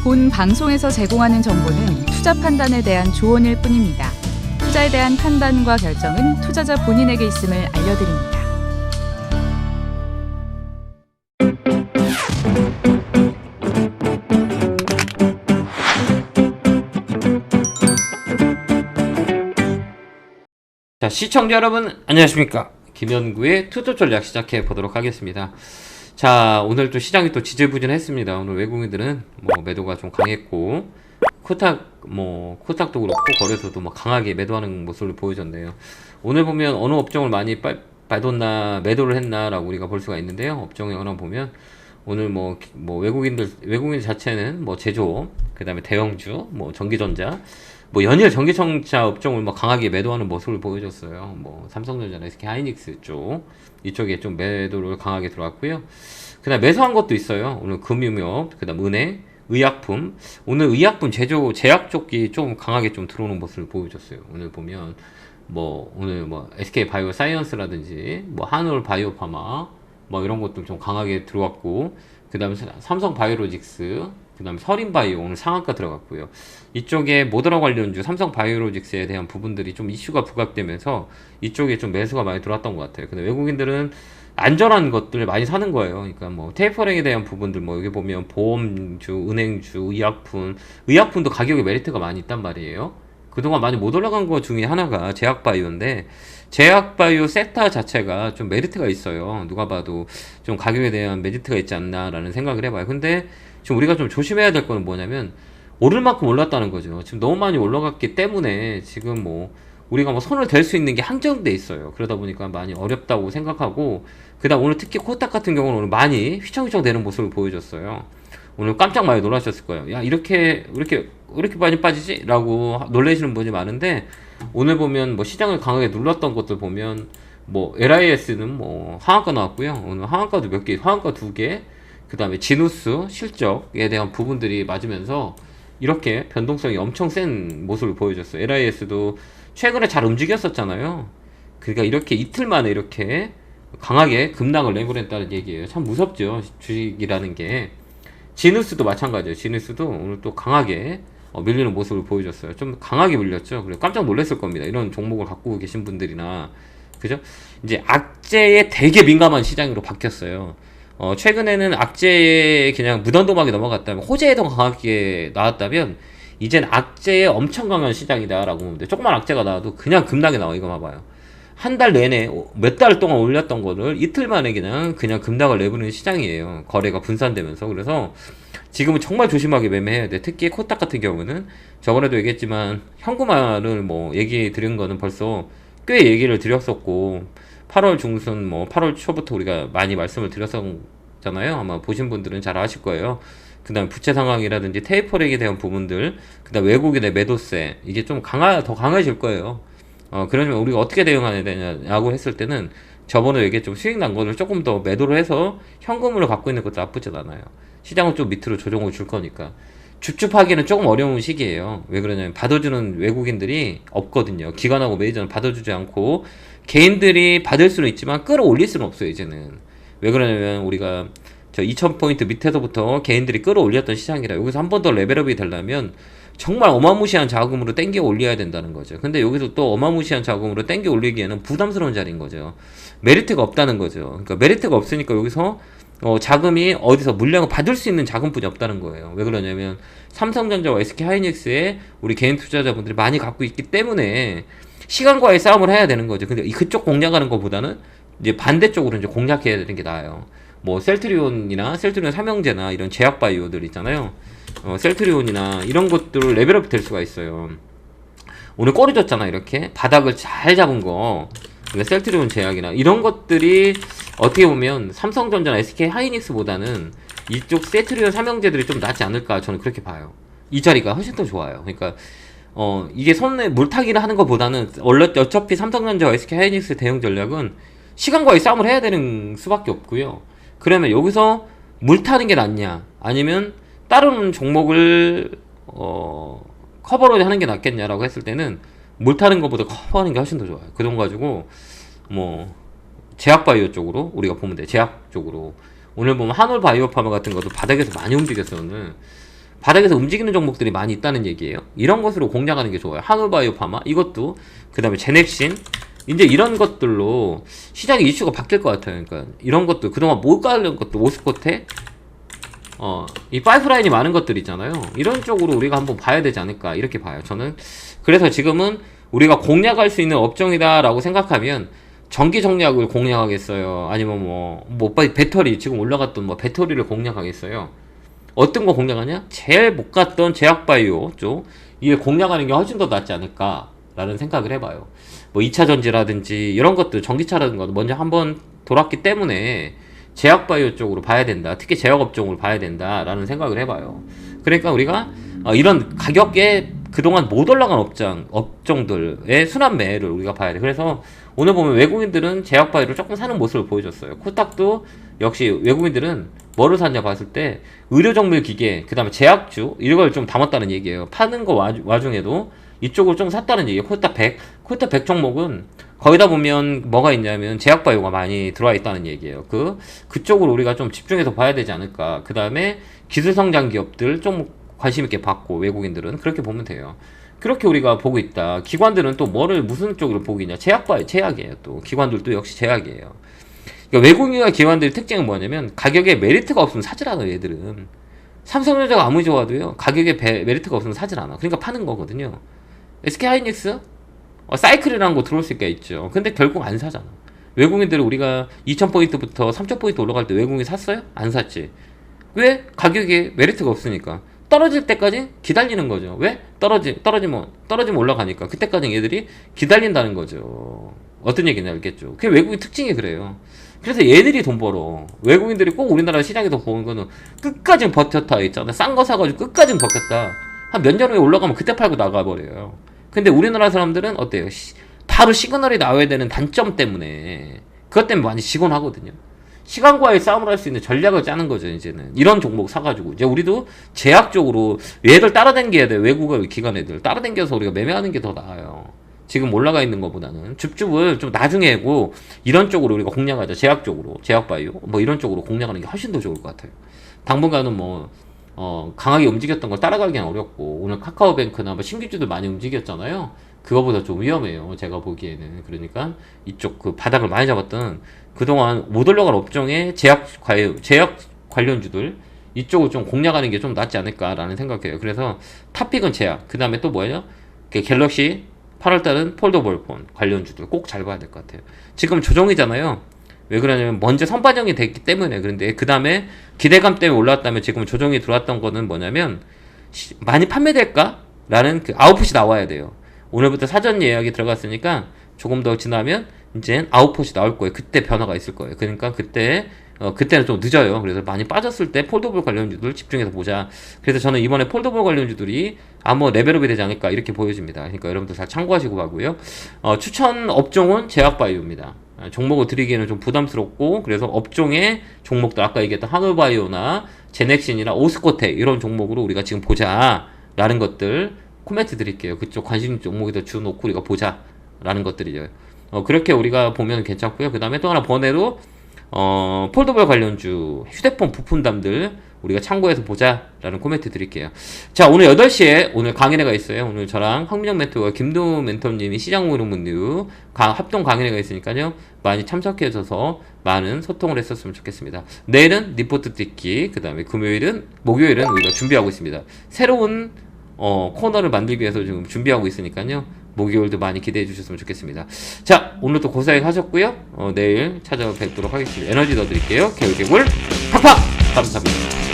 본 방송에서 제공하는 정보는 투자 판단에 대한 조언일 뿐입니다. 투자에 대한 판단과 결정은 투자자 본인에게 있음을 알려드립니다. 자, 시청자 여러분 안녕하십니까. 김현구의 투자 전략 시작해 보도록 하겠습니다. 자, 오늘 또 시장이 또 지지부진했습니다. 오늘 외국인들은 뭐 매도가 좀 강했고 코스닥도 그렇고 거래소도 뭐 강하게 매도하는 모습을 보여줬네요. 오늘 보면 어느 업종을 많이 빠졌나 매도를 했나라고 우리가 볼 수가 있는데요. 업종에 하나 보면 오늘 외국인 자체는 뭐 제조업, 그 다음에 대형주, 뭐 전기전자, 뭐 연일 전기전자 업종을 뭐 강하게 매도하는 모습을 보여줬어요. 뭐 삼성전자나 SK하이닉스 이쪽에 좀 매도를 강하게 들어왔고요. 그다음 매수한 것도 있어요. 오늘 금융업, 그다음 은행, 의약품. 오늘 의약품 제약 쪽이 좀 강하게 좀 들어오는 모습을 보여줬어요. 오늘 보면 오늘 SK 바이오사이언스라든지 한올 바이오파마 이런 것도 좀 강하게 들어왔고, 그다음에 삼성 바이오로직스, 그 다음에 서린바이오 오늘 상한가 들어갔고요. 이쪽에 모더라 관련주 삼성 바이오로직스에 대한 부분들이 좀 이슈가 부각되면서 이쪽에 좀 매수가 많이 들어왔던 것 같아요. 근데 외국인들은 안전한 것들을 많이 사는 거예요. 그러니까 테이퍼링에 대한 부분들 여기 보면 보험주, 은행주, 의약품도 가격에 메리트가 많이 있단 말이에요. 그동안 많이 못 올라간 것 중에 하나가 제약바이오인데, 제약바이오 섹터 자체가 좀 메리트가 있어요. 누가 봐도 좀 가격에 대한 메리트가 있지 않나라는 생각을 해봐요. 근데 지금 우리가 좀 조심해야 될 거는 뭐냐면, 오를 만큼 올랐다는 거죠. 지금 너무 많이 올라갔기 때문에 지금 우리가 손을 댈 수 있는 게 한정돼 있어요. 그러다 보니까 많이 어렵다고 생각하고, 그다음 오늘 특히 코스닥 같은 경우는 오늘 많이 휘청휘청 되는 모습을 보여줬어요. 오늘 깜짝 많이 놀라셨을 거예요. 야, 이렇게 많이 빠지지? 라고 놀라시는 분이 많은데, 오늘 보면 시장을 강하게 눌렀던 것들 보면 LIS는 하한가 나왔고요. 오늘 하한가도 하한가 2개, 그 다음에 지누스 실적에 대한 부분들이 맞으면서 이렇게 변동성이 엄청 센 모습을 보여줬어요. LIS도 최근에 잘 움직였었잖아요. 그러니까 이렇게 이틀 만에 이렇게 강하게 급락을 내보냈다는 얘기예요. 참 무섭죠, 주식이라는 게. 지누스도 마찬가지예요. 지누스도 오늘 또 강하게 밀리는 모습을 보여줬어요. 좀 강하게 밀렸죠. 그래서 깜짝 놀랐을 겁니다. 이런 종목을 갖고 계신 분들이나, 그죠? 이제 악재에 되게 민감한 시장으로 바뀌었어요. 최근에는 악재에 그냥 무던도막이 넘어갔다면, 호재에 더 강하게 나왔다면, 이젠 악재에 엄청 강한 시장이다라고 보면 돼요. 조그만 악재가 나와도 그냥 급락이 나와. 이거 봐봐요. 한 달 내내 몇 달 동안 올렸던 거를 이틀 만에 그냥 급락을 내보는 시장이에요. 거래가 분산되면서. 그래서 지금은 정말 조심하게 매매해야 돼. 특히 코스닥 같은 경우는 저번에도 얘기했지만 현금화를 얘기 드린 거는 벌써 꽤 얘기를 드렸었고, 8월 중순 8월 초부터 우리가 많이 말씀을 드렸었잖아요. 아마 보신 분들은 잘 아실 거예요. 그 다음에 부채 상황이라든지 테이퍼링에 대한 부분들, 그 다음 외국인의 매도세, 이게 좀 더 강해질 거예요. 그러면 우리가 어떻게 대응해야 되냐고 했을 때는, 저번에 얘기했죠. 수익 난 거를 조금 더 매도를 해서 현금으로 갖고 있는 것도 나쁘진 않아요. 시장은 좀 밑으로 조정을 줄 거니까. 줍줍하기는 조금 어려운 시기예요. 왜 그러냐면 받아주는 외국인들이 없거든요. 기관하고 메이저는 받아주지 않고, 개인들이 받을 수는 있지만 끌어올릴 수는 없어요, 이제는. 왜 그러냐면 우리가 2000포인트 밑에서부터 개인들이 끌어올렸던 시장이라, 여기서 한 번 더 레벨업이 되려면 정말 어마무시한 자금으로 땡겨 올려야 된다는 거죠. 근데 여기서 또 어마무시한 자금으로 땡겨 올리기에는 부담스러운 자리인 거죠. 메리트가 없다는 거죠. 그러니까 메리트가 없으니까 여기서 자금이 어디서 물량을 받을 수 있는 자금뿐이 없다는 거예요. 왜 그러냐면 삼성전자와 SK하이닉스에 우리 개인 투자자분들이 많이 갖고 있기 때문에 시간과의 싸움을 해야 되는 거죠. 근데 그쪽 공략하는 것보다는 이제 반대쪽으로 이제 공략해야 되는 게 나아요. 셀트리온이나 셀트리온 삼형제나 이런 제약바이오들 있잖아요. 셀트리온이나 이런 것들을 레벨업 될 수가 있어요. 오늘 꼬리 줬잖아. 이렇게 바닥을 잘 잡은 거. 셀트리온 제약이나 이런 것들이 어떻게 보면 삼성전자나 SK하이닉스보다는 이쪽 셀트리온 삼형제들이 좀 낫지 않을까, 저는 그렇게 봐요. 이 자리가 훨씬 더 좋아요. 그러니까 이게 손에 물타기를 하는 것보다는 어차피 삼성전자와 SK하이닉스 대응 전략은 시간과의 싸움을 해야 되는 수밖에 없고요. 그러면 여기서 물 타는 게 낫냐, 아니면 다른 종목을 커버로 하는 게 낫겠냐라고 했을 때는 물 타는 것보다 커버하는 게 훨씬 더 좋아요. 그 돈 가지고 제약바이오 쪽으로 우리가 보면 돼. 제약 쪽으로 오늘 보면 한올 바이오파마 같은 것도 바닥에서 많이 움직였어요. 오늘 바닥에서 움직이는 종목들이 많이 있다는 얘기예요. 이런 것으로 공략하는 게 좋아요. 한울바이오 파마 이것도, 그 다음에 제넥신, 이제 이런 것들로 시장의 이슈가 바뀔 것 같아요. 그러니까 이런 것들, 그동안 못 가는 것도, 오스코테, 이 파이프라인이 많은 것들 있잖아요. 이런 쪽으로 우리가 한번 봐야 되지 않을까, 이렇게 봐요, 저는. 그래서 지금은 우리가 공략할 수 있는 업종이다라고 생각하면, 전기 전략을 공략하겠어요? 아니면 배터리, 지금 올라갔던 배터리를 공략하겠어요? 어떤 거 공략하냐? 제일 못 갔던 제약바이오 쪽, 이게 공략하는 게 훨씬 더 낫지 않을까라는 생각을 해봐요. 2차 전지라든지 이런 것들, 전기차라는 거 먼저 한번 돌았기 때문에 제약바이오 쪽으로 봐야 된다. 특히 제약업종으로 봐야 된다라는 생각을 해봐요. 그러니까 우리가 이런 가격에 그동안 못 올라간 업종들의 순환 매를 우리가 봐야 돼. 그래서 오늘 보면 외국인들은 제약바이오를 조금 사는 모습을 보여줬어요. 코딱도 역시 외국인들은 뭐를 샀냐 봤을 때 의료정밀 기계, 그 다음에 제약주 이걸 좀 담았다는 얘기예요. 파는 거 와중에도 이쪽을 좀 샀다는 얘기예요. 코딱100 종목은 거기다 보면 뭐가 있냐면 제약바이오가 많이 들어와 있다는 얘기예요. 그쪽으로 우리가 좀 집중해서 봐야 되지 않을까. 그 다음에 기술성장 기업들 좀 관심 있게 봤고, 외국인들은 그렇게 보면 돼요. 그렇게 우리가 보고 있다. 기관들은 또 무슨 쪽으로 보고 있냐? 제약이에요. 또 기관들도 역시 제약이에요. 그러니까 외국인과 기관들의 특징은 뭐냐면 가격에 메리트가 없으면 사질 않아. 얘들은 삼성전자가 아무리 좋아도요, 가격에 메리트가 없으면 사질 않아. 그러니까 파는 거거든요. SK하이닉스 사이클이라는 거 들어올 수가 있죠. 근데 결국 안 사잖아. 외국인들은 우리가 2000포인트부터 3000포인트 올라갈 때 외국인이 샀어요? 안 샀지. 왜? 가격에 메리트가 없으니까. 떨어질 때까지 기다리는 거죠. 왜? 떨어지면 올라가니까. 그때까지 얘들이 기다린다는 거죠. 어떤 얘기인지 알겠죠? 그게 외국인 특징이 그래요. 그래서 얘들이 돈 벌어. 외국인들이 꼭 우리나라 시장에서 보는 거는 끝까지 버텼다 있잖아. 싼 거 사가지고 끝까지 버텼다. 한 몇 년 후에 올라가면 그때 팔고 나가버려요. 근데 우리나라 사람들은 어때요? 바로 시그널이 나와야 되는 단점 때문에, 그것 때문에 많이 시곤하거든요. 시간과의 싸움을 할 수 있는 전략을 짜는 거죠. 이제는 이런 종목 사가지고 이제 우리도 제약적으로 얘들 따라당겨야 돼. 외국의 기관 애들 따라당겨서 우리가 매매하는 게 더 나아요. 지금 올라가 있는 것보다는 줍줍을 좀 나중에 하고 이런 쪽으로 우리가 공략하자. 제약 쪽으로, 제약바이오 이런 쪽으로 공략하는 게 훨씬 더 좋을 것 같아요. 당분간은 강하게 움직였던 걸 따라가기는 어렵고, 오늘 카카오뱅크나 신규주들 많이 움직였잖아요. 그거보다 좀 위험해요, 제가 보기에는. 그러니까 이쪽 바닥을 많이 잡았던 그동안 못 올라간 업종의 제약 관련주들, 이쪽을 좀 공략하는 게 좀 낫지 않을까라는 생각해요. 그래서 탑픽은 제약, 그 다음에 또 뭐예요? 갤럭시 8월달은 폴더블 폰 관련주들 꼭 잘 봐야 될 것 같아요. 지금 조정이잖아요. 왜 그러냐면 먼저 선반영이 됐기 때문에. 그런데 그 다음에 기대감 때문에 올라왔다면 지금 조정이 들어왔던 거는 뭐냐면 많이 판매될까? 라는 아웃풋이 나와야 돼요. 오늘부터 사전 예약이 들어갔으니까 조금 더 지나면 이제 아웃풋이 나올 거예요. 그때 변화가 있을 거예요. 그러니까 그때는 좀 늦어요. 그래서 많이 빠졌을 때 폴더블 관련주들 집중해서 보자. 그래서 저는 이번에 폴더블 관련주들이 한번 레벨업이 되지 않을까 이렇게 보여집니다. 그러니까 여러분들 잘 참고하시고 가고요. 추천 업종은 제약바이오입니다. 종목을 드리기에는 좀 부담스럽고, 그래서 업종의 종목들 아까 얘기했던 한울바이오나 제넥신이나 오스코텍 이런 종목으로 우리가 지금 보자 라는 것들 코멘트 드릴게요. 그쪽 관심 종목에다 주놓고 우리가 보자 라는 것들이죠. 그렇게 우리가 보면 괜찮고요. 그 다음에 또 하나 번외로 폴더블 관련주 휴대폰 부품담들 우리가 참고해서 보자 라는 코멘트 드릴게요. 자, 오늘 8시에 오늘 강의회가 있어요. 오늘 저랑 황민영 멘토와 김도우 멘토님이 시장모르문류 합동 강의회가 있으니까요, 많이 참석해 줘서 많은 소통을 했었으면 좋겠습니다. 내일은 리포트 듣기, 그 다음에 목요일은 우리가 준비하고 있습니다. 새로운 코너를 만들기 위해서 지금 준비하고 있으니까요, 목요일도 많이 기대해 주셨으면 좋겠습니다. 자, 오늘도 고생 하셨고요. 내일 찾아뵙도록 하겠습니다. 에너지 넣어드릴게요. 개울개굴 팍팍! 감사합니다.